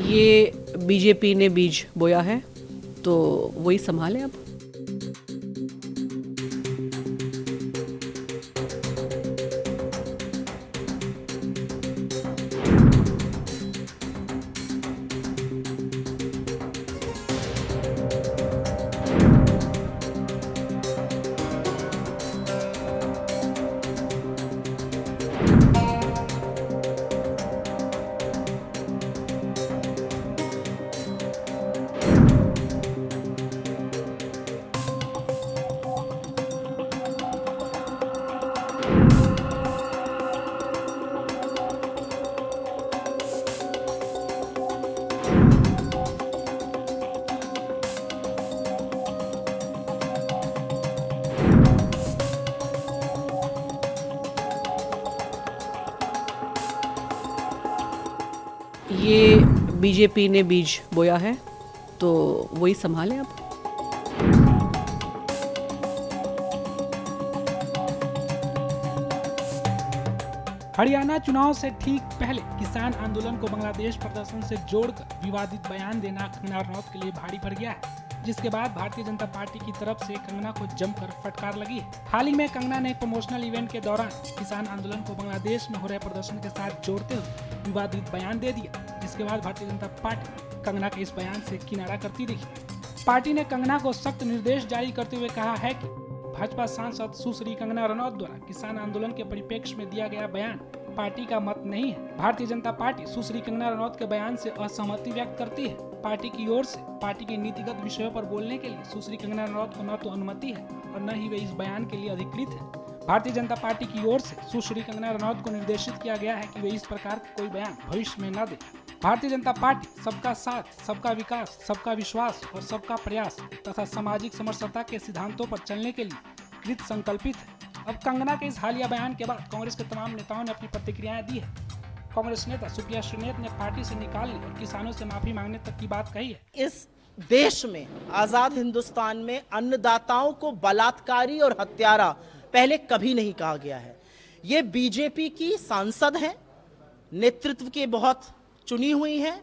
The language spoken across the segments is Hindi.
ये बीजेपी ने बीज बोया है तो वही संभालें अब। ये बीजेपी ने बीज बोया है तो वही संभालें अब। हरियाणा चुनाव से ठीक पहले किसान आंदोलन को बांग्लादेश प्रदर्शन से जोड़कर विवादित बयान देना कंगना रनौत के लिए भारी पड़ गया है, जिसके बाद भारतीय जनता पार्टी की तरफ से कंगना को जमकर फटकार लगी है। हाल ही में कंगना ने प्रमोशनल इवेंट के दौरान किसान आंदोलन को बांग्लादेश में हो रहे प्रदर्शन के साथ जोड़ते हुए विवादित बयान दे दिया, जिसके बाद भारतीय जनता पार्टी कंगना के इस बयान से किनारा करती दिखी। पार्टी ने कंगना को सख्त निर्देश जारी करते हुए कहा है कि भाजपा सांसद सुश्री कंगना रनौत द्वारा किसान आंदोलन के परिप्रेक्ष्य में दिया गया बयान पार्टी का मत नहीं है। भारतीय जनता पार्टी सुश्री कंगना रनौत के बयान से असहमति व्यक्त करती है। पार्टी की ओर से पार्टी के नीतिगत विषयों पर बोलने के लिए सुश्री कंगना रनौत को न तो अनुमति है और न ही वे इस बयान के लिए अधिकृत है। भारतीय जनता पार्टी की ओर से सुश्री कंगना रनौत को निर्देशित किया गया है कि वे इस प्रकार का कोई बयान भविष्य में न दे। भारतीय जनता पार्टी सबका साथ, सबका विकास, सबका विश्वास और सबका प्रयास तथा सामाजिक समरसता के सिद्धांतों पर चलने के लिए कृत संकल्पित है। अब कंगना के इस हालिया बयान के बाद कांग्रेस के तमाम नेताओं ने अपनी प्रतिक्रियाएं दी है। कांग्रेस नेता सुप्रिया श्रीनेत ने पार्टी से निकालने और किसानों से माफी मांगने तक की बात कही है। इस देश में, आजाद हिंदुस्तान में अन्नदाताओं को बलात्कारी और हत्यारा पहले कभी नहीं कहा गया है। ये बीजेपी की सांसद हैं, नेतृत्व की बहुत चुनी हुई हैं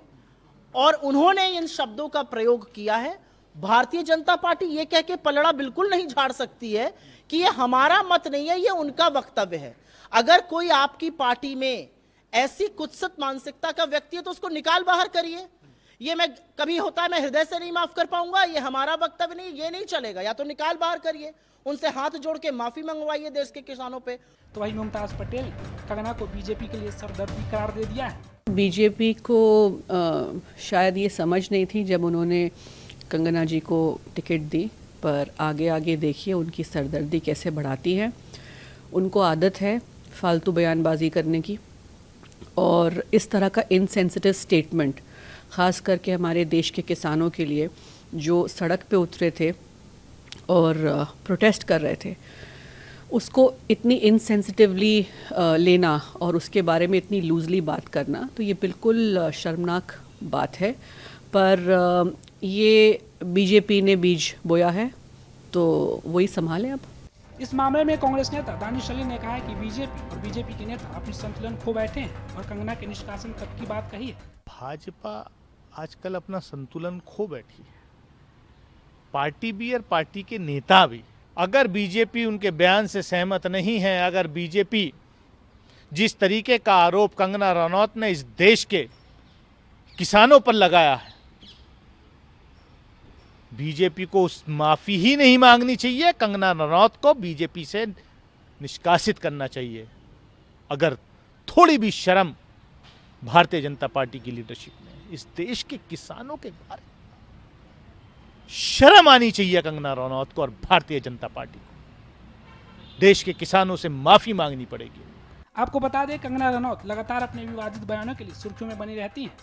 और उन्होंने इन शब्दों का प्रयोग किया है। भारतीय जनता पार्टी ये कह के पलड़ा बिल्कुल नहीं झाड़ सकती है कि ये हमारा मत नहीं है, ये उनका वक्तव्य है। अगर कोई आपकी पार्टी में ऐसी कुत्सित मानसिकता का व्यक्ति है तो उसको निकाल बाहर करिए। ये मैं कभी होता है मैं हृदय से नहीं माफ कर पाऊंगा, ये हमारा वक्तव्य नहीं, ये नहीं चलेगा। या तो निकाल बाहर करिए, उनसे हाथ जोड़ के माफी मंगवाइए देश के किसानों पे। तो वही मुमताज पटेल कंगना को बीजेपी के लिए सरदर्दी करार दे दिया है। बीजेपी को शायद ये समझ नहीं थी जब उन्होंने कंगना जी को टिकट दी, पर आगे आगे देखिए उनकी सरदर्दी कैसे बढ़ाती है। उनको आदत है फालतू बयानबाजी करने की और इस तरह का इनसेंसिटिव स्टेटमेंट, ख़ास करके हमारे देश के किसानों के लिए जो सड़क पे उतरे थे और प्रोटेस्ट कर रहे थे, उसको इतनी इनसेंसिटिवली लेना और उसके बारे में इतनी लूजली बात करना, तो ये बिल्कुल शर्मनाक बात है। पर ये बीजेपी ने बीज बोया है तो वही संभालें अब। इस मामले में कांग्रेस नेता दानिश अली ने कहा है कि बीजेपी और बीजेपी के नेता अपनी संतुलन खो बैठे हैं और कंगना के निष्कासन तक की बात कही है। भाजपा आजकल अपना संतुलन खो बैठी है, पार्टी भी और पार्टी के नेता भी। अगर बीजेपी उनके बयान से सहमत नहीं है, अगर बीजेपी जिस तरीके का आरोप कंगना रनौत ने इस देश के किसानों पर लगाया है, बीजेपी को उस माफी ही नहीं मांगनी चाहिए, कंगना रनौत को बीजेपी से निष्कासित करना चाहिए। अगर थोड़ी भी शर्म भारतीय जनता पार्टी की लीडरशिप में, इस देश के किसानों के बारे में शर्म आनी चाहिए कंगना रनौत को और भारतीय जनता पार्टी को। देश के किसानों से माफी मांगनी पड़ेगी। आपको बता दें, कंगना रनौत लगातार अपने विवादित बयानों के लिए सुर्खियों में बनी रहती हैं।